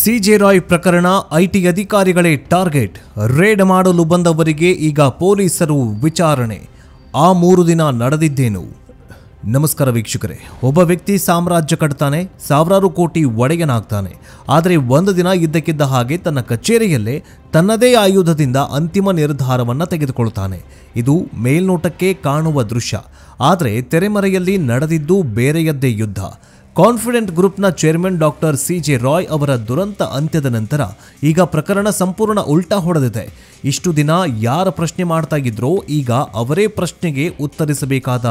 CJ Roy ಪ್ರಕರಣ IT ಅಧಿಕಾರಿಗಳೇ target. Raid ಮಾಡಲು ಬಂದವರಿಗೆ ಈಗ ಪೊಲೀಸರು ವಿಚಾರಣೆ. ಆ 3 ದಿನ ನಡೆದಿದ್ದೇನು? ನಮಸ್ಕಾರ ವೀಕ್ಷಕರೇ. ಒಬ್ಬ ವ್ಯಕ್ತಿ ಸಾಮ್ರಾಜ್ಯ ಕಟ್ತಾನೆ, ಸಾವಿರಾರು ಕೋಟಿ ಒಡೆಯನಾಗ್ತಾನೆ. ಆದರೆ ಒಂದು ದಿನ ಇದ್ದಕ್ಕಿದ್ದ ಹಾಗೆ ತನ್ನ ಕಚೇರಿಯಲ್ಲೇ ತನ್ನದೇ ಆಯುಧದಿಂದ ಅಂತಿಮ ನಿರ್ಧಾರವನ್ನು ತೆಗೆದುಕೊಳ್ತಾನೆ. ಇದು ಮೇಲ್ನೋಟಕ್ಕೆ ಕಾಣುವ ದೃಶ್ಯ, ಆದರೆ ತೆರೆಮರೆಯಲ್ಲಿ ನಡೆದಿದ್ದು ಬೇರೆಯದ್ದೇ ಯುದ್ಧ. ಕಾನ್ಫಿಡೆಂಟ್ ಗ್ರೂಪ್ನ ಚೇರ್ಮನ್ ಡಾಕ್ಟರ್ ಸಿಜೆ ರಾಯ್ ಅವರ ದುರಂತ ಅಂತ್ಯದ ನಂತರ ಈಗ ಪ್ರಕರಣ ಸಂಪೂರ್ಣ ಉಲ್ಟಾ ಹೊಡೆದಿದೆ. ಇಷ್ಟು ದಿನ ಯಾರ ಪ್ರಶ್ನೆ ಮಾಡ್ತಾ ಇದ್ರೋ ಈಗ ಅವರೇ ಪ್ರಶ್ನೆಗೆ ಉತ್ತರಿಸಬೇಕಾದ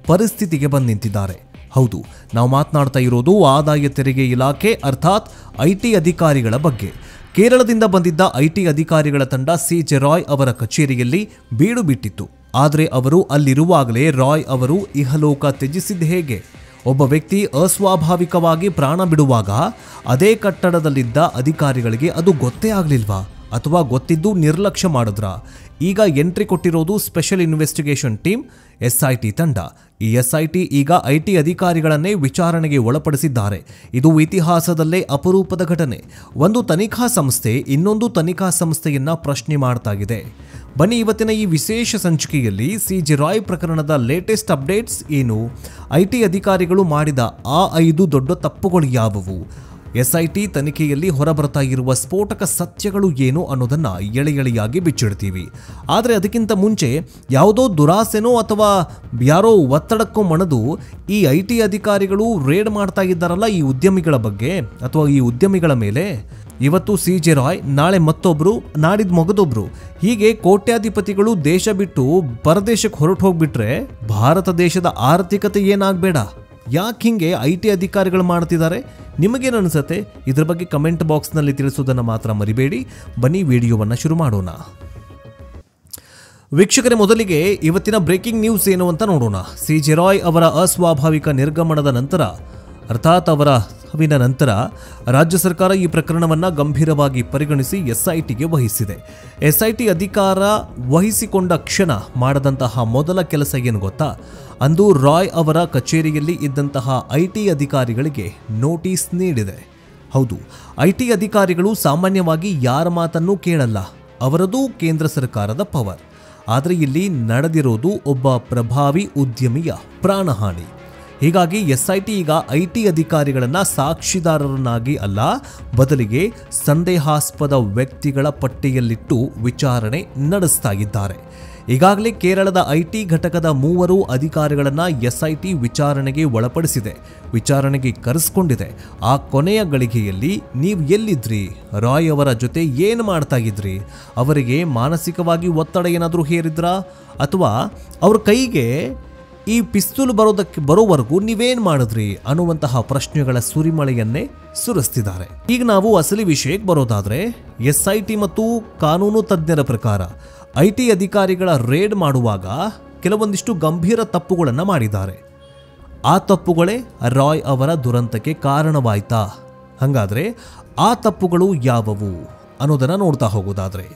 ಪರಿಸ್ಥಿತಿಗೆ ಬಂದು ನಿಂತಿದ್ದಾರೆ. ಹೌದು, ನಾವು ಮಾತನಾಡ್ತಾ ಇರೋದು ಆದಾಯ ತೆರಿಗೆ ಇಲಾಖೆ ಅರ್ಥಾತ್ ಐಟಿ ಅಧಿಕಾರಿಗಳ ಬಗ್ಗೆ. ಕೇರಳದಿಂದ ಬಂದಿದ್ದ ಐಟಿ ಅಧಿಕಾರಿಗಳ ತಂಡ ಸಿಜೆ ರಾಯ್ ಅವರ ಕಚೇರಿಯಲ್ಲಿ ಬೀಡು ಬಿಟ್ಟಿತ್ತು. ಆದರೆ ಅವರು ಅಲ್ಲಿರುವಾಗಲೇ ರಾಯ್ ಅವರು ಇಹಲೋಕ ತ್ಯಜಿಸಿದ್ದು ಹೇಗೆ? ಒಬ್ಬ ವ್ಯಕ್ತಿ ಅಸ್ವಾಭಾವಿಕವಾಗಿ ಪ್ರಾಣ ಬಿಡುವಾಗ ಅದೇ ಕಟ್ಟಡದಲ್ಲಿದ್ದ ಅಧಿಕಾರಿಗಳಿಗೆ ಅದು ಗೊತ್ತೇ ಆಗಲಿಲ್ವಾ? ಅಥವಾ ಗೊತ್ತಿದ್ದು ನಿರ್ಲಕ್ಷ್ಯ ಮಾಡಿದ್ರ? ಈಗ ಎಂಟ್ರಿ ಕೊಟ್ಟಿರೋದು ಸ್ಪೆಷಲ್ ಇನ್ವೆಸ್ಟಿಗೇಷನ್ ಟೀಮ್ SIT ತಂಡ. ಈ SIT ಈಗ ಐಟಿ ಅಧಿಕಾರಿಗಳನ್ನೇ ವಿಚಾರಣೆಗೆ ಒಳಪಡಿಸಿದ್ದಾರೆ. ಇದು ಇತಿಹಾಸದಲ್ಲೇ ಅಪರೂಪದ ಘಟನೆ. ಒಂದು ತನಿಖಾ ಸಂಸ್ಥೆ ಇನ್ನೊಂದು ತನಿಖಾ ಸಂಸ್ಥೆಯನ್ನ ಪ್ರಶ್ನೆ ಮಾಡ್ತಾ ಇದೆ. ಬನ್ನಿ, ಇವತ್ತಿನ ಈ ವಿಶೇಷ ಸಂಚಿಕೆಯಲ್ಲಿ ಸಿಜೆ ರಾಯ್ ಪ್ರಕರಣದ ಲೇಟೆಸ್ಟ್ ಅಪ್ಡೇಟ್ಸ್ ಏನು, ಐಟಿ ಅಧಿಕಾರಿಗಳು ಮಾಡಿದ ಆ 5 ದೊಡ್ಡ ತಪ್ಪುಗಳು ಯಾವುವು, SIT ತನಿಖೆಯಲ್ಲಿ ಹೊರಬರ್ತಾ ಇರುವ ಸ್ಫೋಟಕ ಸತ್ಯಗಳು ಏನು ಅನ್ನೋದನ್ನ ಎಳೆಯಾಗಿ ಬಿಚ್ಚಿಡ್ತೀವಿ. ಆದರೆ ಅದಕ್ಕಿಂತ ಮುಂಚೆ ಯಾವುದೋ ದುರಾಸೆನೋ ಅಥವಾ ಯಾರೋ ಒತ್ತಡಕ್ಕೋ ಮಣದು ಈ ಐಟಿ ಅಧಿಕಾರಿಗಳು ರೇಡ್ ಮಾಡ್ತಾ ಇದ್ದಾರಲ್ಲ ಈ ಉದ್ಯಮಿಗಳ ಬಗ್ಗೆ ಅಥವಾ ಈ ಉದ್ಯಮಿಗಳ ಮೇಲೆ. ಇವತ್ತು ಸಿಜೆ ರಾಯ್, ನಾಳೆ ಮತ್ತೊಬ್ರು, ನಾಡಿದ್ದು ಮಗದೊಬ್ರು, ಹೀಗೆ ಕೋಟ್ಯಾಧಿಪತಿಗಳು ದೇಶ ಬಿಟ್ಟು ಪರದೇಶಕ್ಕೆ ಹೊರಟು ಹೋಗ್ಬಿಟ್ರೆ ಭಾರತ ದೇಶದ ಆರ್ಥಿಕತೆ ಏನಾಗಬೇಡ? ಯಾಕೆ ಹಿಂಗೆ ಐಟಿ ಅಧಿಕಾರಿಗಳು ಮಾಡ್ತಿದ್ದಾರೆ? ನಿಮಗೇನು ಅನಿಸುತ್ತೆ? ಇದ್ರ ಬಗ್ಗೆ ಕಮೆಂಟ್ ಬಾಕ್ಸ್ನಲ್ಲಿ ತಿಳಿಸೋದನ್ನು ಮಾತ್ರ ಮರಿಬೇಡಿ. ಬನ್ನಿ ವಿಡಿಯೋವನ್ನು ಶುರು ಮಾಡೋಣ. ವೀಕ್ಷಕರೇ, ಮೊದಲಿಗೆ ಇವತ್ತಿನ ಬ್ರೇಕಿಂಗ್ ನ್ಯೂಸ್ ಏನು ಅಂತ ನೋಡೋಣ. ಸಿಜೆ ರಾಯ್ ಅವರ ಅಸ್ವಾಭಾವಿಕ ನಿರ್ಗಮನದ ನಂತರ ಅರ್ಥಾತ್ ಅವರ ಸಾವಿನ ನಂತರ ರಾಜ್ಯ ಸರ್ಕಾರ ಈ ಪ್ರಕರಣವನ್ನು ಗಂಭೀರವಾಗಿ ಪರಿಗಣಿಸಿ SITಗೆ ವಹಿಸಿದೆ. SIT ಅಧಿಕಾರ ವಹಿಸಿಕೊಂಡ ಕ್ಷಣ ಮಾಡದಂತಹ ಮೊದಲ ಕೆಲಸ ಏನು ಗೊತ್ತಾ? ಅಂದು ರಾಯ್ ಅವರ ಕಚೇರಿಯಲ್ಲಿ ಇದ್ದಂತಹ ಐಟಿ ಅಧಿಕಾರಿಗಳಿಗೆ ನೋಟಿಸ್ ನೀಡಿದೆ. ಹೌದು, ಐಟಿ ಅಧಿಕಾರಿಗಳು ಸಾಮಾನ್ಯವಾಗಿ ಯಾರ ಮಾತನ್ನೂ ಕೇಳಲ್ಲ, ಅವರದು ಕೇಂದ್ರ ಸರ್ಕಾರದ ಪವರ್. ಆದರೆ ಇಲ್ಲಿ ನಡೆದಿರೋದು ಒಬ್ಬ ಪ್ರಭಾವಿ ಉದ್ಯಮಿಯ ಪ್ರಾಣಹಾನಿ. ಹೀಗಾಗಿ SIT ಈಗ ಐಟಿ ಅಧಿಕಾರಿಗಳನ್ನ ಸಾಕ್ಷಿದಾರರನ್ನಾಗಿ ಅಲ್ಲ, ಬದಲಿಗೆ ಸಂದೇಹಾಸ್ಪದ ವ್ಯಕ್ತಿಗಳ ಪಟ್ಟಿಯಲ್ಲಿಟ್ಟು ವಿಚಾರಣೆ ನಡೆಸ್ತಾ ಇದ್ದಾರೆ. ಈಗಾಗಲೇ ಕೇರಳದ ಐಟಿ ಘಟಕದ 3 ಅಧಿಕಾರಿಗಳನ್ನ SIT ವಿಚಾರಣೆಗೆ ಒಳಪಡಿಸಿದೆ, ವಿಚಾರಣೆಗೆ ಕರೆಸ್ಕೊಂಡಿದೆ. ಆ ಕೊನೆಯ ಗಳಿಗೆಯಲ್ಲಿ ನೀವು ಎಲ್ಲಿದ್ರಿ? ರಾಯ್ ಅವರ ಜೊತೆ ಏನು ಮಾಡ್ತಾ ಇದ್ರಿ? ಅವರಿಗೆ ಮಾನಸಿಕವಾಗಿ ಒತ್ತಡ ಏನಾದರೂ ಹೇರಿದ್ರಾ? ಅಥವಾ ಅವ್ರ ಕೈಗೆ ಈ ಪಿಸ್ತೂಲ್ ಬರೋವರೆಗೂ ನೀವೇನ್ ಮಾಡಿದ್ರಿ ಅನ್ನುವಂತಹ ಪ್ರಶ್ನೆಗಳ ಸುರಿಮಳೆಯನ್ನೇ ಸುರಿಸ್ತಿದ್ದಾರೆ. ಈಗ ನಾವು ಅಸಲಿ ವಿಷಯಕ್ಕೆ ಬರೋದಾದ್ರೆ, SIT ಮತ್ತು ಕಾನೂನು ತಜ್ಞರ ಪ್ರಕಾರ ಐಟಿ ಅಧಿಕಾರಿಗಳ ರೇಡ್ ಮಾಡುವಾಗ ಕೆಲವೊಂದಿಷ್ಟು ಗಂಭೀರ ತಪ್ಪುಗಳನ್ನು ಮಾಡಿದ್ದಾರೆ. ಆ ತಪ್ಪುಗಳೇ ರಾಯ್ ಅವರ ದುರಂತಕ್ಕೆ ಕಾರಣವಾಯ್ತಾ? ಹಾಗಾದ್ರೆ ಆ ತಪ್ಪುಗಳು ಯಾವುವು ಅನ್ನೋದನ್ನ ನೋಡ್ತಾ ಹೋಗೋದಾದ್ರೆ,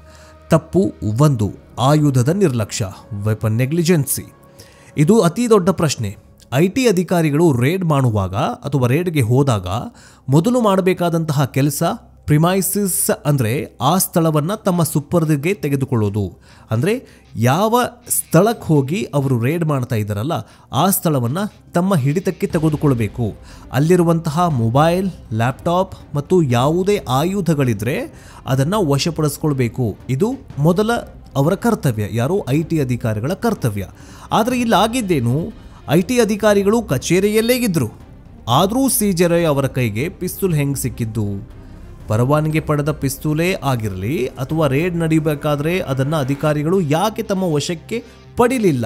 ತಪ್ಪು 1, ಆಯುಧದ ನಿರ್ಲಕ್ಷ್ಯ, ವೆಪನ್ ನೆಗ್ಲಿಜೆನ್ಸಿ. ಇದು ಅತಿ ದೊಡ್ಡ ಪ್ರಶ್ನೆ. ಐಟಿ ಅಧಿಕಾರಿಗಳು ರೇಡ್ ಮಾಡುವಾಗ ಅಥವಾ ರೇಡ್ಗೆ ಹೋದಾಗ ಮೊದಲು ಮಾಡಬೇಕಾದಂತಹ ಕೆಲಸ ಪ್ರಿಮೈಸಿಸ್ ಅಂದರೆ ಆ ಸ್ಥಳವನ್ನು ತಮ್ಮ ಸುಪರ್ದಿಗೆ ತೆಗೆದುಕೊಳ್ಳೋದು. ಅಂದರೆ ಯಾವ ಸ್ಥಳಕ್ಕೆ ಹೋಗಿ ಅವರು ರೇಡ್ ಮಾಡ್ತಾ ಇದ್ದಾರಲ್ಲ ಆ ಸ್ಥಳವನ್ನು ತಮ್ಮ ಹಿಡಿತಕ್ಕೆ ತೆಗೆದುಕೊಳ್ಬೇಕು. ಅಲ್ಲಿರುವಂತಹ ಮೊಬೈಲ್, ಲ್ಯಾಪ್ಟಾಪ್ ಮತ್ತು ಯಾವುದೇ ಆಯುಧಗಳಿದ್ರೆ ಅದನ್ನು ವಶಪಡಿಸ್ಕೊಳ್ಬೇಕು. ಇದು ಮೊದಲ ಅವರ ಕರ್ತವ್ಯ, ಯಾರೋ ಐಟಿ ಅಧಿಕಾರಿಗಳ ಕರ್ತವ್ಯ. ಆದರೆ ಇಲ್ಲಿ ಆಗಿದ್ದೇನು, ಐಟಿ ಅಧಿಕಾರಿಗಳು ಕಚೇರಿಯಲ್ಲೇ ಇದ್ರು, ಆದರೂ ಸಿಜೆ ರಾಯ್ ಅವರ ಕೈಗೆ ಪಿಸ್ತೂಲ್ ಹೆಂಗೆ ಸಿಕ್ಕಿದ್ದು? ಪರವಾನಗಿ ಪಡೆದ ಪಿಸ್ತೂಲೇ ಆಗಿರಲಿ ಅಥವಾ ರೇಡ್ ನಡೀಬೇಕಾದ್ರೆ ಅದನ್ನು ಅಧಿಕಾರಿಗಳು ಯಾಕೆ ತಮ್ಮ ವಶಕ್ಕೆ ಪಡಿಲಿಲ್ಲ?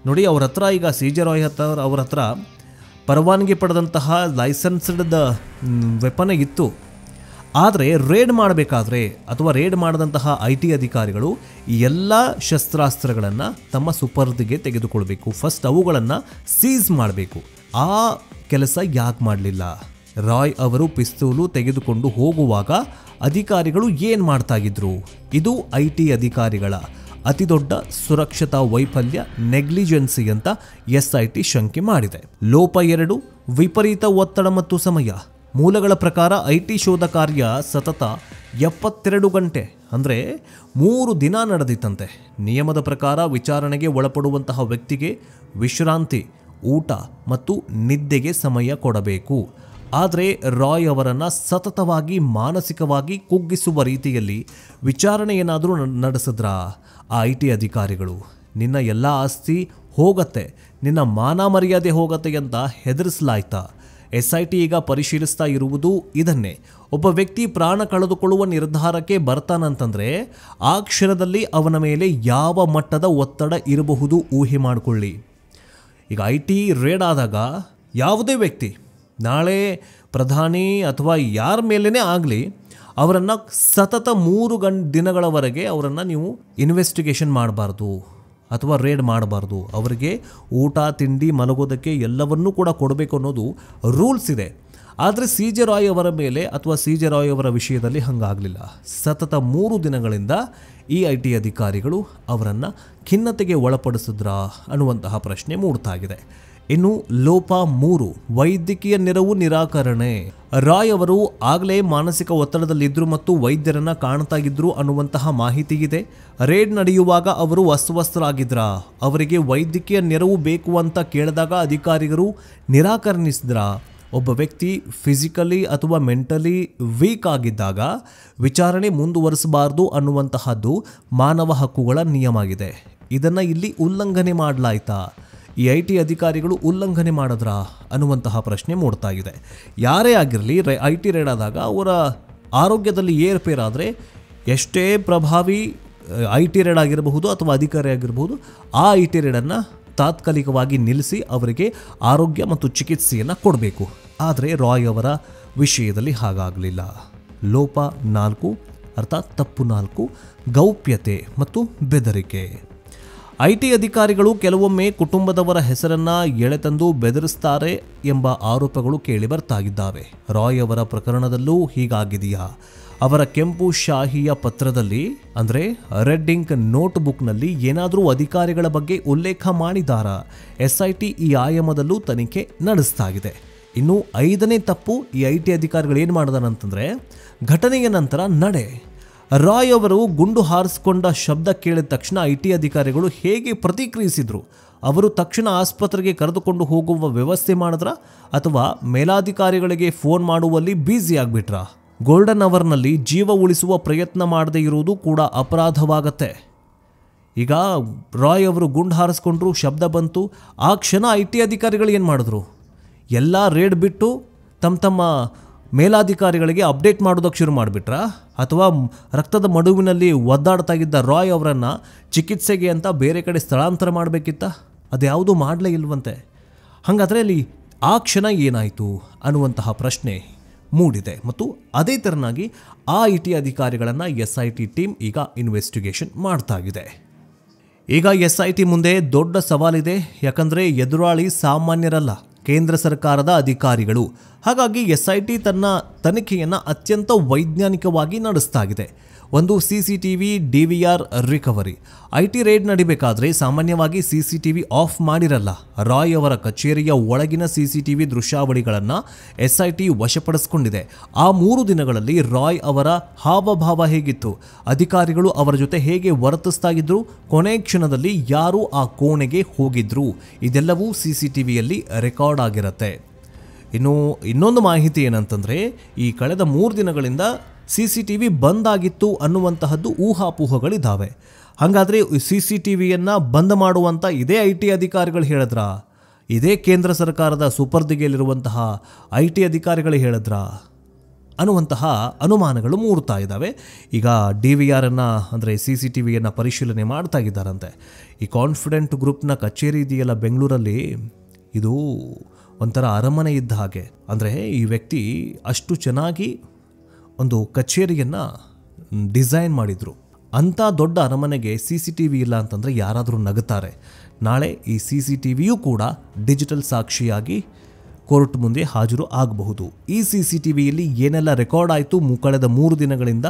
ನೋಡಿ, ಅವ್ರ ಹತ್ರ ಈಗ ಸಿಜೆ ರಾಯ್ ಅವ್ರ ಹತ್ರ ಪರವಾನಗಿ ಪಡೆದಂತಹ ಲೈಸೆನ್ಸ್ಡ್ ವೆಪನ್ ಇತ್ತು. ಆದರೆ ರೇಡ್ ಮಾಡಬೇಕಾದ್ರೆ ಅಥವಾ ರೇಡ್ ಮಾಡಿದಂತಹ ಐಟಿ ಅಧಿಕಾರಿಗಳು ಈ ಎಲ್ಲ ಶಸ್ತ್ರಾಸ್ತ್ರಗಳನ್ನು ತಮ್ಮ ಸುಪರ್ದಿಗೆ ತೆಗೆದುಕೊಳ್ಬೇಕು. ಫಸ್ಟ್ ಅವುಗಳನ್ನು ಸೀಸ್ ಮಾಡಬೇಕು. ಆ ಕೆಲಸ ಯಾಕೆ ಮಾಡಲಿಲ್ಲ? ರಾಯ್ ಅವರು ಪಿಸ್ತೂಲು ತೆಗೆದುಕೊಂಡು ಹೋಗುವಾಗ ಅಧಿಕಾರಿಗಳು ಏನು ಮಾಡ್ತಾ ಇದ್ರು? ಇದು ಐಟಿ ಅಧಿಕಾರಿಗಳ ಅತಿದೊಡ್ಡ ಸುರಕ್ಷತಾ ವೈಫಲ್ಯ, ನೆಗ್ಲಿಜೆನ್ಸಿ ಅಂತ SIT ಶಂಕೆ ಮಾಡಿದೆ. ಲೋಪ 2, ವಿಪರೀತ ಒತ್ತಡ ಮತ್ತು ಸಮಯ. ಮೂಲಗಳ ಪ್ರಕಾರ ಐಟಿ ಶೋಧ ಕಾರ್ಯ ಸತತ 72 ಗಂಟೆ ಅಂದರೆ 3 ದಿನ ನಡೆದಿತ್ತಂತೆ. ನಿಯಮದ ಪ್ರಕಾರ ವಿಚಾರಣೆಗೆ ಒಳಪಡುವಂತಹ ವ್ಯಕ್ತಿಗೆ ವಿಶ್ರಾಂತಿ, ಊಟ ಮತ್ತು ನಿದ್ದೆಗೆ ಸಮಯ ಕೊಡಬೇಕು. ಆದರೆ ರಾಯ್ ಅವರನ್ನು ಸತತವಾಗಿ ಮಾನಸಿಕವಾಗಿ ಕುಗ್ಗಿಸುವ ರೀತಿಯಲ್ಲಿ ವಿಚಾರಣೆ ಏನಾದರೂ ನಡೆಸಿದ್ರಾ ಆ ಐಟಿ ಅಧಿಕಾರಿಗಳು? ನಿನ್ನ ಎಲ್ಲ ಆಸ್ತಿ ಹೋಗತ್ತೆ, ನಿನ್ನ ಮಾನ ಮರ್ಯಾದೆ ಹೋಗತ್ತೆ ಅಂತ ಹೆದರಿಸಲಾಯ್ತಾ? SIT ಈಗ ಪರಿಶೀಲಿಸ್ತಾ ಇರುವುದು ಇದನ್ನೇ. ಒಬ್ಬ ವ್ಯಕ್ತಿ ಪ್ರಾಣ ಕಳೆದುಕೊಳ್ಳುವ ನಿರ್ಧಾರಕ್ಕೆ ಬರ್ತಾನಂತಂದರೆ ಆ ಕ್ಷಣದಲ್ಲಿ ಅವನ ಮೇಲೆ ಯಾವ ಮಟ್ಟದ ಒತ್ತಡ ಇರಬಹುದು ಊಹೆ ಮಾಡಿಕೊಳ್ಳಿ. ಈಗ IT ರೇಡ್ ಆದಾಗ ಯಾವುದೇ ವ್ಯಕ್ತಿ ನಾಳೆ ಪ್ರಧಾನಿ ಅಥವಾ ಯಾರ ಮೇಲೇ ಆಗಲಿ ಅವರನ್ನು ಸತತ 3 ದಿನಗಳವರೆಗೆ ಅವರನ್ನು ನೀವು ಇನ್ವೆಸ್ಟಿಗೇಷನ್ ಮಾಡಬಾರ್ದು ಅಥವಾ ರೇಡ್ ಮಾಡಬಾರ್ದು. ಅವರಿಗೆ ಊಟ, ತಿಂಡಿ, ಮಲಗೋದಕ್ಕೆ ಎಲ್ಲವನ್ನೂ ಕೂಡ ಕೊಡಬೇಕು ಅನ್ನೋದು ರೂಲ್ಸ್ ಇದೆ. ಆದರೆ CJ ರಾಯ್ ಅವರ ಮೇಲೆ ಅಥವಾ CJ ರಾಯ್ ಅವರ ವಿಷಯದಲ್ಲಿ ಹಂಗಾಗಲಿಲ್ಲ. ಸತತ 3 ದಿನಗಳಿಂದ ಈ IT ಅಧಿಕಾರಿಗಳು ಅವರನ್ನು ಖಿನ್ನತೆಗೆ ಒಳಪಡಿಸಿದ್ರಾ ಅನ್ನುವಂತಹ ಪ್ರಶ್ನೆ ಮೂಡ್ತಾಗಿದೆ. ಇನ್ನು ಲೋಪ 3, ವೈದ್ಯಕೀಯ ನೆರವು ನಿರಾಕರಣೆ. ರಾಯ್ ಅವರು ಆಗಲೇ ಮಾನಸಿಕ ಒತ್ತಡದಲ್ಲಿದ್ದರು ಮತ್ತು ವೈದ್ಯರನ್ನು ಕಾಣ್ತಾ ಇದ್ರು ಅನ್ನುವಂತಹ ಮಾಹಿತಿ ಇದೆ. ರೇಡ್ ನಡೆಯುವಾಗ ಅವರು ಅಸ್ವಸ್ಥರಾಗಿದ್ರಾ? ಅವರಿಗೆ ವೈದ್ಯಕೀಯ ನೆರವು ಬೇಕು ಅಂತ ಕೇಳಿದಾಗ ಅಧಿಕಾರಿಗಳು ನಿರಾಕರಿಸಿದ್ರಾ? ಒಬ್ಬ ವ್ಯಕ್ತಿ ಫಿಸಿಕಲಿ ಅಥವಾ ಮೆಂಟಲಿ ವೀಕ್ ಆಗಿದ್ದಾಗ ವಿಚಾರಣೆ ಮುಂದುವರಿಸಬಾರ್ದು ಅನ್ನುವಂತಹದ್ದು ಮಾನವ ಹಕ್ಕುಗಳ ನಿಯಮ ಆಗಿದೆ. ಇದನ್ನು ಇಲ್ಲಿ ಉಲ್ಲಂಘನೆ ಮಾಡಲಾಯ್ತಾ? ಈ IT ಅಧಿಕಾರಿಗಳು ಉಲ್ಲಂಘನೆ ಮಾಡಿದ್ರಾ ಅನ್ನುವಂತಹ ಪ್ರಶ್ನೆ ಮೂಡ್ತಾ ಇದೆ. ಯಾರೇ ಆಗಿರಲಿ IT ರೇಡ್ ಆದಾಗ ಅವರ ಆರೋಗ್ಯದಲ್ಲಿ ಏರ್ಪೇರಾದರೆ ಎಷ್ಟೇ ಪ್ರಭಾವಿ IT ರೇಡ್ ಆಗಿರಬಹುದು ಅಥವಾ ಅಧಿಕಾರಿ ಆಗಿರಬಹುದು, ಆ IT ರೇಡನ್ನು ತಾತ್ಕಾಲಿಕವಾಗಿ ನಿಲ್ಲಿಸಿ ಅವರಿಗೆ ಆರೋಗ್ಯ ಮತ್ತು ಚಿಕಿತ್ಸೆಯನ್ನು ಕೊಡಬೇಕು. ಆದರೆ ರಾಯ್ ಅವರ ವಿಷಯದಲ್ಲಿ ಹಾಗಾಗಲಿಲ್ಲ. ಲೋಪ 4 ಅರ್ಥಾತ್ ತಪ್ಪು 4, ಗೌಪ್ಯತೆ ಮತ್ತು ಬೆದರಿಕೆ. IT ಅಧಿಕಾರಿಗಳು ಕೆಲವೊಮ್ಮೆ ಕುಟುಂಬದವರ ಹೆಸರನ್ನು ಎಳೆತಂದು ಬೆದರಿಸ್ತಾರೆ ಎಂಬ ಆರೋಪಗಳು ಕೇಳಿ ಬರ್ತಾಗಿದ್ದಾವೆ. ರಾಯ್ ಅವರ ಪ್ರಕರಣದಲ್ಲೂ ಹೀಗಾಗಿದೆಯಾ? ಅವರ ಕೆಂಪು ಶಾಹಿಯ ಪತ್ರದಲ್ಲಿ ಅಂದರೆ ರೆಡ್ ಇಂಕ್ ನೋಟ್ ಬುಕ್ನಲ್ಲಿ ಏನಾದರೂ ಅಧಿಕಾರಿಗಳ ಬಗ್ಗೆ ಉಲ್ಲೇಖ ಮಾಡಿದಾರಾ? SIT ಈ ಆಯಾಮದಲ್ಲೂ ತನಿಖೆ ನಡೆಸ್ತಾಗಿದೆ. ಇನ್ನು 5ನೇ ತಪ್ಪು, ಈ IT ಅಧಿಕಾರಿಗಳು ಏನು ಮಾಡಿದಾರಂತಂದರೆ ಘಟನೆಯ ನಂತರ ರಾಯ್ ಅವರು ಗುಂಡು ಹಾರಿಸಿಕೊಂಡ ಶಬ್ದ ಕೇಳಿದ ತಕ್ಷಣ IT ಅಧಿಕಾರಿಗಳು ಹೇಗೆ ಪ್ರತಿಕ್ರಿಯಿಸಿದ್ರು? ಅವರು ತಕ್ಷಣ ಆಸ್ಪತ್ರೆಗೆ ಕರೆದುಕೊಂಡು ಹೋಗುವ ವ್ಯವಸ್ಥೆ ಮಾಡಿದ್ರಾ ಅಥವಾ ಮೇಲಾಧಿಕಾರಿಗಳಿಗೆ ಫೋನ್ ಮಾಡುವಲ್ಲಿ ಬ್ಯುಸಿ ಆಗಿಬಿಟ್ರಾ? ಗೋಲ್ಡನ್ ಅವರ್ನಲ್ಲಿ ಜೀವ ಉಳಿಸುವ ಪ್ರಯತ್ನ ಮಾಡದೇ ಇರುವುದು ಕೂಡ ಅಪರಾಧವಾಗತ್ತೆ. ಈಗ ರಾಯ್ ಅವರು ಗುಂಡು ಹಾರಿಸ್ಕೊಂಡ್ರು, ಶಬ್ದ ಬಂತು, ಆ ಕ್ಷಣ IT ಅಧಿಕಾರಿಗಳು ಏನು ಮಾಡಿದ್ರು? ಎಲ್ಲ ರೇಡ್ ಬಿಟ್ಟು ತಮ್ಮ ಮೇಲಾಧಿಕಾರಿಗಳಿಗೆ ಅಪ್ಡೇಟ್ ಮಾಡೋದಕ್ಕೆ ಶುರು ಮಾಡಿಬಿಟ್ರಾ? ಅಥವಾ ರಕ್ತದ ಮಡುವಿನಲ್ಲಿ ಒದ್ದಾಡ್ತಾ ಇದ್ದ ರಾಯ್ ಅವರನ್ನು ಚಿಕಿತ್ಸೆಗೆ ಅಂತ ಬೇರೆ ಕಡೆ ಸ್ಥಳಾಂತರ ಮಾಡಬೇಕಿತ್ತ? ಅದ್ಯಾವುದೂ ಮಾಡಲೇ ಇಲ್ವಂತೆ. ಹಾಗಾದರೆ ಅಲ್ಲಿ ಆ ಕ್ಷಣ ಏನಾಯಿತು ಅನ್ನುವಂತಹ ಪ್ರಶ್ನೆ ಮೂಡಿದೆ. ಮತ್ತು ಅದೇ ಥರನಾಗಿ ಆ IT ಅಧಿಕಾರಿಗಳನ್ನು SIT ಟೀಮ್ ಈಗ ಇನ್ವೆಸ್ಟಿಗೇಷನ್ ಮಾಡ್ತಾಗಿದೆ. ಈಗ SIT ಮುಂದೆ ದೊಡ್ಡ ಸವಾಲಿದೆ. ಯಾಕಂದರೆ ಎದುರಾಳಿ ಸಾಮಾನ್ಯರಲ್ಲ, ಕೇಂದ್ರ ಸರ್ಕಾರದ ಅಧಿಕಾರಿಗಳು. ಹಾಗಾಗಿ SIT ತನ್ನ ತನಿಖೆಯನ್ನು ಅತ್ಯಂತ ವೈಜ್ಞಾನಿಕವಾಗಿ ನಡೆಸ್ತಾಗಿದೆ. ಒಂದು CCTV DVR recovery. IT raid ನಡಿಬೇಕಾದ್ರೆ ಸಾಮಾನ್ಯವಾಗಿ CCTV ಆಫ್ ಮಾಡಿರಲ್ಲ. ರಾಯ್ ಅವರ ಕಚೇರಿಯ ಒಳಗಿನ CCTV ದೃಶ್ಯಾವಳಿಗಳನ್ನು SIT ವಶಪಡಿಸಿಕೊಂಡಿದೆ. ಆ 3 ದಿನಗಳಲ್ಲಿ ರಾಯ್ ಅವರ ಹಾವಭಾವ ಹೇಗಿತ್ತು, ಅಧಿಕಾರಿಗಳು ಅವರ ಜೊತೆ ಹೇಗೆ ವರ್ತಿಸ್ತಾ ಇದ್ರು, ಕೊನೆ ಕ್ಷಣದಲ್ಲಿ ಯಾರು ಆ ಕೋಣೆಗೆ ಹೋಗಿದ್ರು, ಇದೆಲ್ಲವೂ CCTVಯಲ್ಲಿ ರೆಕಾರ್ಡ್ ಆಗಿರುತ್ತೆ. ಇನ್ನು ಇನ್ನೊಂದು ಮಾಹಿತಿ ಏನಂತಂದರೆ, ಈ ಕಳೆದ 3 ದಿನಗಳಿಂದ CCTV ಬಂದಾಗಿತ್ತು ಅನ್ನುವಂತಹದ್ದು ಊಹಾಪೋಹಗಳಿದ್ದಾವೆ. ಹಾಗಾದರೆ CCTVಯನ್ನು ಬಂದ್ ಮಾಡುವಂಥ ಇದೇ IT ಅಧಿಕಾರಿಗಳು ಹೇಳಿದ್ರಾ? ಇದೇ ಕೇಂದ್ರ ಸರ್ಕಾರದ ಸುಪರ್ದಿಗೆಯಲ್ಲಿರುವಂತಹ IT ಅಧಿಕಾರಿಗಳು ಹೇಳಿದ್ರಾ ಅನ್ನುವಂತಹ ಅನುಮಾನಗಳು ಮೂಡ್ತಾ ಇದ್ದಾವೆ. ಈಗ DVRನ್ನು ಅಂದರೆ CCTVಯನ್ನು ಪರಿಶೀಲನೆ ಮಾಡ್ತಾ ಇದ್ದಾರಂತೆ. ಈ ಕಾನ್ಫಿಡೆಂಟ್ ಗ್ರೂಪ್ನ ಕಚೇರಿ ಇದೆಯಲ್ಲ ಬೆಂಗಳೂರಲ್ಲಿ, ಇದು ಒಂಥರ ಅರಮನೆ ಇದ್ದ ಹಾಗೆ. ಅಂದರೆ ಈ ವ್ಯಕ್ತಿ ಅಷ್ಟು ಚೆನ್ನಾಗಿ ಒಂದು ಕಚೇರಿಯನ್ನು ಡಿಸೈನ್ ಮಾಡಿದರು. ಅಂಥ ದೊಡ್ಡ ಅರಮನೆಗೆ CCTV ಇಲ್ಲ ಅಂತಂದರೆ ಯಾರಾದರೂ ನಗುತ್ತಾರೆ. ನಾಳೆ ಈ CCTVಯೂ ಕೂಡ ಡಿಜಿಟಲ್ ಸಾಕ್ಷಿಯಾಗಿ ಕೋರ್ಟ್ ಮುಂದೆ ಹಾಜರು ಆಗಬಹುದು. ಈ CCTVಯಲ್ಲಿ ಏನೆಲ್ಲ ರೆಕಾರ್ಡ್ ಆಯಿತು, ಕಳೆದ 3 ದಿನಗಳಿಂದ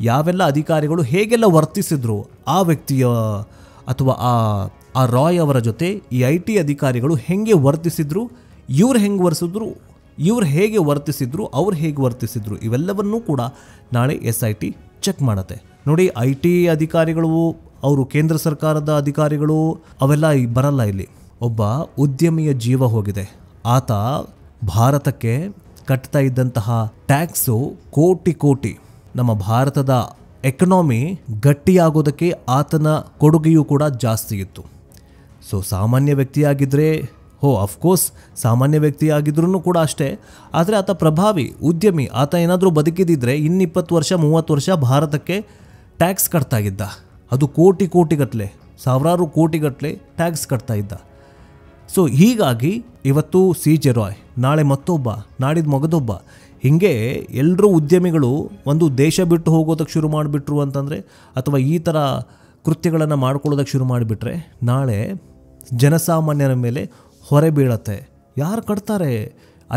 ಯಾವೆಲ್ಲ ಅಧಿಕಾರಿಗಳು ಹೇಗೆಲ್ಲ ವರ್ತಿಸಿದ್ರು, ಆ ವ್ಯಕ್ತಿಯ ಅಥವಾ ಆ ರಾಯ್ ಅವರ ಜೊತೆ ಈ IT ಅಧಿಕಾರಿಗಳು ಹೆಂಗೆ ವರ್ತಿಸಿದ್ರು, ಇವ್ರು ಹೆಂಗೆ ವರ್ಸಿದ್ರು, ಇವ್ರು ಹೇಗೆ ವರ್ತಿಸಿದ್ರು, ಅವ್ರು ಹೇಗೆ ವರ್ತಿಸಿದ್ರು, ಇವೆಲ್ಲವನ್ನೂ ಕೂಡ ನಾಳೆ SIT ಚೆಕ್ ಮಾಡುತ್ತೆ. ನೋಡಿ, IT ಅಧಿಕಾರಿಗಳು, ಅವರು ಕೇಂದ್ರ ಸರ್ಕಾರದ ಅಧಿಕಾರಿಗಳು ಅವೆಲ್ಲ ಬರಲ್ಲ. ಇಲ್ಲಿ ಒಬ್ಬ ಉದ್ಯಮಿಯ ಜೀವ ಹೋಗಿದೆ. ಆತ ಭಾರತಕ್ಕೆ ಕಟ್ತಾ ಇದ್ದಂತಹ ಟ್ಯಾಕ್ಸು ಕೋಟಿ. ನಮ್ಮ ಭಾರತದ ಎಕನಾಮಿ ಗಟ್ಟಿಯಾಗೋದಕ್ಕೆ ಆತನ ಕೊಡುಗೆಯೂ ಕೂಡ ಜಾಸ್ತಿ ಇತ್ತು. ಸೊ ಸಾಮಾನ್ಯ ವ್ಯಕ್ತಿಯಾಗಿದ್ದರೆ ಅಫ್ಕೋರ್ಸ್ ಸಾಮಾನ್ಯ ವ್ಯಕ್ತಿಯಾಗಿದ್ರೂ ಕೂಡ ಅಷ್ಟೇ. ಆದರೆ ಆತ ಪ್ರಭಾವಿ ಉದ್ಯಮಿ. ಆತ ಏನಾದರೂ ಬದುಕಿದಿದ್ರೆ 20 ವರ್ಷ 30 ವರ್ಷ ಭಾರತಕ್ಕೆ ಟ್ಯಾಕ್ಸ್ ಕಟ್ತಾ ಇದ್ದ. ಅದು ಕೋಟಿಗಟ್ಟಲೆ, ಸಾವಿರಾರು ಕೋಟಿಗಟ್ಟಲೆ ಟ್ಯಾಕ್ಸ್ ಕಟ್ತಾ ಇದ್ದ. ಸೊ ಹೀಗಾಗಿ ಇವತ್ತು CJ ರಾಯ್, ನಾಳೆ ಮತ್ತೊಬ್ಬ, ನಾಡಿದ್ದು ಮಗದೊಬ್ಬ, ಹೀಗೆ ಎಲ್ಲರೂ ಉದ್ಯಮಿಗಳು ಒಂದು ದೇಶ ಬಿಟ್ಟು ಹೋಗೋದಕ್ಕೆ ಶುರು ಮಾಡಿಬಿಟ್ರು ಅಂತಂದರೆ, ಅಥವಾ ಈ ಥರ ಕೃತ್ಯಗಳನ್ನು ಮಾಡ್ಕೊಳ್ಳೋದಕ್ಕೆ ಶುರು ಮಾಡಿಬಿಟ್ರೆ ನಾಳೆ ಜನಸಾಮಾನ್ಯರ ಮೇಲೆ ಹೊರೆ ಬೀಳತ್ತೆ. ಯಾರು ಕಟ್ತಾರೆ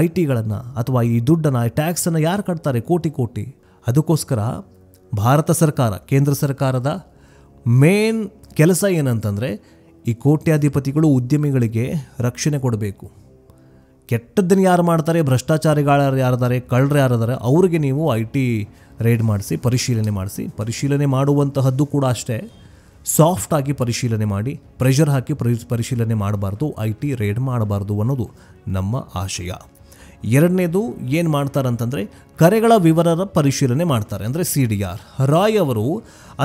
IT ಗಳನ್ನು, ಅಥವಾ ಈ ದುಡ್ಡನ್ನು, ಟ್ಯಾಕ್ಸನ್ನು ಯಾರು ಕಟ್ತಾರೆ? ಕೋಟಿ. ಅದಕ್ಕೋಸ್ಕರ ಭಾರತ ಸರ್ಕಾರ, ಕೇಂದ್ರ ಸರ್ಕಾರದ ಮೇನ್ ಕೆಲಸ ಏನಂತಂದರೆ ಈ ಕೋಟ್ಯಾಧಿಪತಿಗಳು ಉದ್ಯಮಿಗಳಿಗೆ ರಕ್ಷಣೆ ಕೊಡಬೇಕು. ಕೆಟ್ಟದ್ದನ್ನು ಯಾರು ಮಾಡ್ತಾರೆ, ಭ್ರಷ್ಟಾಚಾರಿಗಳು ಯಾರಿದ್ದಾರೆ, ಕಳ್ಳರು ಯಾರಿದ್ದಾರೆ, ಅವ್ರಿಗೆ ನೀವು IT ರೇಡ್ ಮಾಡಿಸಿ, ಪರಿಶೀಲನೆ ಮಾಡುವಂತಹದ್ದು ಕೂಡ ಅಷ್ಟೇ ಸಾಫ್ಟಾಗಿ ಪರಿಶೀಲನೆ ಮಾಡಿ, ಪ್ರೆಷರ್ ಹಾಕಿ ಪರಿಶೀಲನೆ ಮಾಡಬಾರ್ದು, IT ರೇಡ್ ಮಾಡಬಾರ್ದು ಅನ್ನೋದು ನಮ್ಮ ಆಶಯ. ಎರಡನೇದು ಏನು ಮಾಡ್ತಾರಂತಂದರೆ ಕರೆಗಳ ವಿವರದ ಪರಿಶೀಲನೆ ಮಾಡ್ತಾರೆ, ಅಂದರೆ CDR. ರಾಯ್ ಅವರು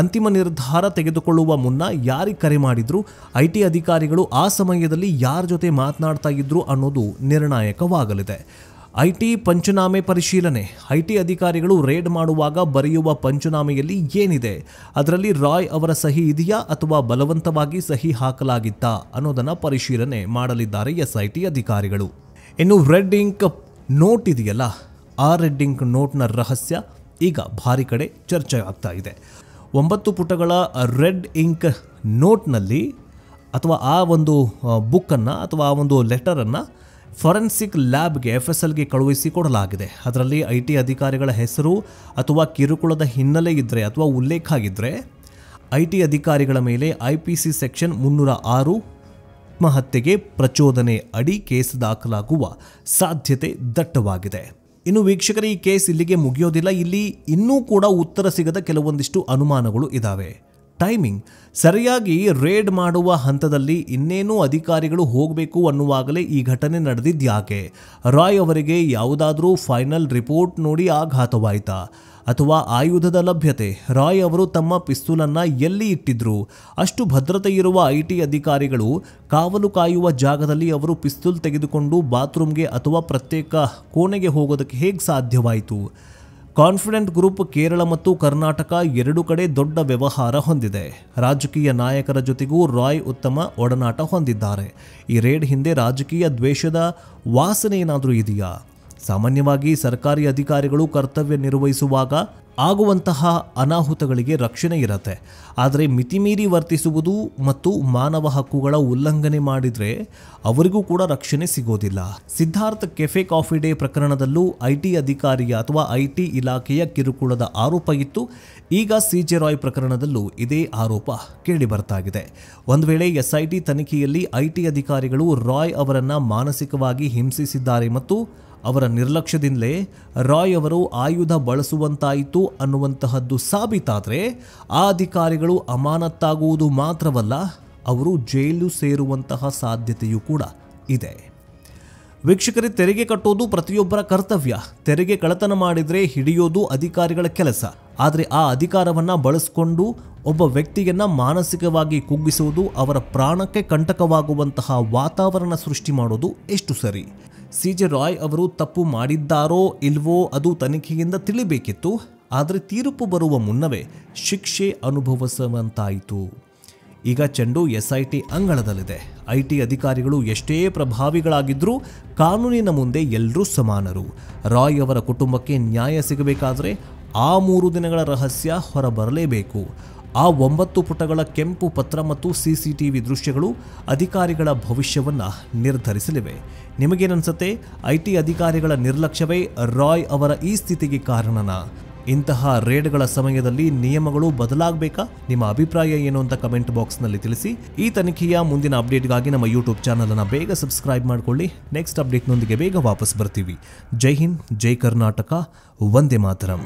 ಅಂತಿಮ ನಿರ್ಧಾರ ತೆಗೆದುಕೊಳ್ಳುವ ಮುನ್ನ ಯಾರಿಗೆ ಕರೆ ಮಾಡಿದ್ರು, IT ಅಧಿಕಾರಿಗಳು ಆ ಸಮಯದಲ್ಲಿ ಯಾರ ಜೊತೆ ಮಾತನಾಡ್ತಾ ಇದ್ರು ಅನ್ನೋದು ನಿರ್ಣಾಯಕವಾಗಲಿದೆ. IT ಪಂಚನಾಮೆ ಪರಿಶೀಲನೆ. IT ಅಧಿಕಾರಿಗಳು ರೇಡ್ ಮಾಡುವಾಗ ಬರೆಯುವ ಪಂಚನಾಮೆಯಲ್ಲಿ ಏನಿದೆ, ಅದರಲ್ಲಿ ರಾಯ್ ಅವರ ಸಹಿ ಇದೆಯಾ ಅಥವಾ ಬಲವಂತವಾಗಿ ಸಹಿ ಹಾಕಲಾಗಿತ್ತಾ ಅನ್ನೋದನ್ನು ಪರಿಶೀಲನೆ ಮಾಡಲಿದ್ದಾರೆ SIT ಅಧಿಕಾರಿಗಳು. ಇನ್ನು ರೆಡ್ ಇಂಕ್ ನೋಟ್ ಇದೆಯಲ್ಲ, ಆ ರೆಡ್ ಇಂಕ್ ನೋಟ್ನ ರಹಸ್ಯ ಈಗ ಭಾರಿ ಕಡೆ ಚರ್ಚೆ ಆಗ್ತಾ ಇದೆ. 9 ಪುಟಗಳ ರೆಡ್ ಇಂಕ್ ನೋಟ್ನಲ್ಲಿ, ಅಥವಾ ಆ ಒಂದು ಬುಕ್ಕನ್ನು ಅಥವಾ ಆ ಒಂದು ಲೆಟರನ್ನು ಫಾರೆನ್ಸಿಕ್ ಲ್ಯಾಬ್ಗೆ FSLಗೆ ಕಳುಹಿಸಿ ಕೊಡಲಾಗಿದೆ. ಅದರಲ್ಲಿ IT ಅಧಿಕಾರಿಗಳ ಹೆಸರು ಅಥವಾ ಕಿರುಕುಳದ ಹಿನ್ನೆಲೆ ಇದ್ದರೆ ಅಥವಾ ಉಲ್ಲೇಖ ಆಗಿದ್ದರೆ IT ಅಧಿಕಾರಿಗಳ ಮೇಲೆ IPC ಸೆಕ್ಷನ್ 306 ಆತ್ಮಹತ್ಯೆಗೆ ಪ್ರಚೋದನೆ ಅಡಿ ಕೇಸ್ ದಾಖಲಾಗುವ ಸಾಧ್ಯತೆ ದಟ್ಟವಾಗಿದೆ. ಇನ್ನು ವೀಕ್ಷಕರೇ, ಈ ಕೇಸ್ ಇಲ್ಲಿಗೆ ಮುಗಿಯೋದಿಲ್ಲ. ಇಲ್ಲಿ ಇನ್ನೂ ಕೂಡ ಉತ್ತರ ಸಿಗದ ಕೆಲವೊಂದಿಷ್ಟು ಅನುಮಾನಗಳು ಇದ್ದಾವೆ. ಟೈಮಿಂಗ್ ಸರಿಯಾಗಿ ರೇಡ್ ಮಾಡುವ ಹಂತದಲ್ಲಿ ಇನ್ನೇನು ಅಧಿಕಾರಿಗಳು ಹೋಗಬೇಕು ಅನ್ನುವಾಗಲೇ ಈ ಘಟನೆ ನಡೆದಿದ್ಯಾಕೆ? ರಾಯ್ ಅವರಿಗೆ ಯಾವುದಾದ್ರೂ ಫೈನಲ್ ರಿಪೋರ್ಟ್ ನೋಡಿ ಆಘಾತವಾಯಿತಾ, ಅಥವಾ ಆಯುಧದ ಲಭ್ಯತೆ? ರಾಯ್ ಅವರು ತಮ್ಮ ಪಿಸ್ತೂಲನ್ನು ಎಲ್ಲಿ ಇಟ್ಟಿದ್ರು? ಅಷ್ಟು ಭದ್ರತೆ ಇರುವ IT ಅಧಿಕಾರಿಗಳು ಕಾವಲು ಕಾಯುವ ಜಾಗದಲ್ಲಿ ಅವರು ಪಿಸ್ತೂಲ್ ತೆಗೆದುಕೊಂಡು ಬಾತ್ರೂಮ್ಗೆ ಅಥವಾ ಪ್ರತ್ಯೇಕ ಕೋಣೆಗೆ ಹೋಗೋದಕ್ಕೆ ಹೇಗೆ ಸಾಧ್ಯವಾಯಿತು? ಕಾನ್ಫಿಡೆಂಟ್ ಗ್ರೂಪ್ ಕೇರಳ ಮತ್ತು ಕರ್ನಾಟಕ ಎರಡು ಕಡೆ ದೊಡ್ಡ ವ್ಯವಹಾರ ಹೊಂದಿದೆ. ರಾಜಕೀಯ ನಾಯಕರ ಜೊತೆಗೂ ರಾಯ್ ಉತ್ತಮ ಒಡನಾಟ ಹೊಂದಿದ್ದಾರೆ. ಈ ರೇಡ್ ಹಿಂದೆ ರಾಜಕೀಯ ದ್ವೇಷದ ವಾಸನೆ ಏನಾದರೂ ಇದೆಯಾ? ಸಾಮಾನ್ಯವಾಗಿ ಸರ್ಕಾರಿ ಅಧಿಕಾರಿಗಳು ಕರ್ತವ್ಯ ನಿರ್ವಹಿಸುವಾಗ ಆಗುವಂತಹ ಅನಾಹುತಗಳಿಗೆ ರಕ್ಷಣೆ ಇರುತ್ತೆ. ಆದರೆ ಮಿತಿಮೀರಿ ವರ್ತಿಸುವುದು ಮತ್ತು ಮಾನವ ಹಕ್ಕುಗಳ ಉಲ್ಲಂಘನೆ ಮಾಡಿದರೆ ಅವರಿಗೂ ಕೂಡ ರಕ್ಷಣೆ ಸಿಗೋದಿಲ್ಲ. ಸಿದ್ಧಾರ್ಥ್ ಕೆಫೆ ಕಾಫಿ ಡೇ ಪ್ರಕರಣದಲ್ಲೂ IT ಅಧಿಕಾರಿಯ ಅಥವಾ IT ಇಲಾಖೆಯ ಕಿರುಕುಳದ ಆರೋಪ ಇತ್ತು. ಈಗ CJ ರಾಯ್ ಪ್ರಕರಣದಲ್ಲೂ ಇದೇ ಆರೋಪ ಕೇಳಿ ಬರ್ತಾ ಇದೆ. ಒಂದು ವೇಳೆ SIT ತನಿಖೆಯಲ್ಲಿ IT ಅಧಿಕಾರಿಗಳು ರಾಯ್ ಅವರನ್ನು ಮಾನಸಿಕವಾಗಿ ಹಿಂಸಿಸಿದ್ದಾರೆ ಮತ್ತು ಅವರ ನಿರ್ಲಕ್ಷ್ಯದಿಂದಲೇ ರಾಯ್ ಅವರು ಆಯುಧ ಬಳಸುವಂತಾಯಿತು ಅನ್ನುವಂತಹದ್ದು ಸಾಬೀತಾದರೆ ಆ ಅಧಿಕಾರಿಗಳು ಅಮಾನತ್ತಾಗುವುದು ಮಾತ್ರವಲ್ಲ, ಅವರು ಜೈಲು ಸೇರುವಂತಹ ಸಾಧ್ಯತೆಯೂ ಕೂಡ ಇದೆ. ವೀಕ್ಷಕರೇ, ತೆರಿಗೆ ಕಟ್ಟೋದು ಪ್ರತಿಯೊಬ್ಬರ ಕರ್ತವ್ಯ. ತೆರಿಗೆ ಕಳ್ಳತನ ಮಾಡಿದರೆ ಹಿಡಿಯೋದು ಅಧಿಕಾರಿಗಳ ಕೆಲಸ. ಆದರೆ ಆ ಅಧಿಕಾರವನ್ನು ಬಳಸಿಕೊಂಡು ಒಬ್ಬ ವ್ಯಕ್ತಿಯನ್ನು ಮಾನಸಿಕವಾಗಿ ಕುಗ್ಗಿಸುವುದು, ಅವರ ಪ್ರಾಣಕ್ಕೆ ಕಂಟಕವಾಗುವಂತಹ ವಾತಾವರಣ ಸೃಷ್ಟಿ ಮಾಡೋದು ಎಷ್ಟು ಸರಿ? CJ ರಾಯ್ ಅವರು ತಪ್ಪು ಮಾಡಿದ್ದಾರೋ ಇಲ್ವೋ ಅದು ತನಿಖೆಯಿಂದ ತಿಳಿಬೇಕಿತ್ತು. ಆದರೆ ತೀರ್ಪು ಬರುವ ಮುನ್ನವೇ ಶಿಕ್ಷೆ ಅನುಭವಿಸುವಂತಾಯಿತು. ಈಗ ಚೆಂಡು SIT ಅಂಗಳದಲ್ಲಿದೆ. IT ಅಧಿಕಾರಿಗಳು ಎಷ್ಟೇ ಪ್ರಭಾವಿಗಳಾಗಿದ್ದರೂ ಕಾನೂನಿನ ಮುಂದೆ ಎಲ್ಲರೂ ಸಮಾನರು. ರಾಯ್ ಅವರ ಕುಟುಂಬಕ್ಕೆ ನ್ಯಾಯ ಸಿಗಬೇಕಾದರೆ ಆ 3 ದಿನಗಳ ರಹಸ್ಯ ಹೊರಬರಲೇಬೇಕು. ಆ 9 ಪುಟಗಳ ಕೆಂಪು ಪತ್ರ ಮತ್ತು CCTV ದೃಶ್ಯಗಳು ಅಧಿಕಾರಿಗಳ ಭವಿಷ್ಯವನ್ನು ನಿರ್ಧರಿಸಲಿವೆ. ನಿಮಗೇನನ್ಸುತ್ತೆ? IT ಅಧಿಕಾರಿಗಳ ನಿರ್ಲಕ್ಷ್ಯವೇ ರಾಯ್ ಅವರ ಈ ಸ್ಥಿತಿಗೆ ಕಾರಣನಾ? ಇಂತಹ ರೇಡ್ಗಳ ಸಮಯದಲ್ಲಿ ನಿಯಮಗಳು ಬದಲಾಗಬೇಕಾ? ನಿಮ್ಮ ಅಭಿಪ್ರಾಯ ಏನು ಅಂತ ಕಮೆಂಟ್ ಬಾಕ್ಸ್ನಲ್ಲಿ ತಿಳಿಸಿ. ಈ ತನಿಖೆಯ ಮುಂದಿನ ಅಪ್ಡೇಟ್ಗಾಗಿ ನಮ್ಮ ಯೂಟ್ಯೂಬ್ ಚಾನಲ್ ಅನ್ನು ಬೇಗ ಸಬ್ಸ್ಕ್ರೈಬ್ ಮಾಡಿಕೊಳ್ಳಿ. ನೆಕ್ಸ್ಟ್ ಅಪ್ಡೇಟ್ನೊಂದಿಗೆ ಬೇಗ ವಾಪಸ್ ಬರ್ತೀವಿ. ಜೈ ಹಿಂದ್, ಜೈ ಕರ್ನಾಟಕ, ವಂದೇ ಮಾತರಂ.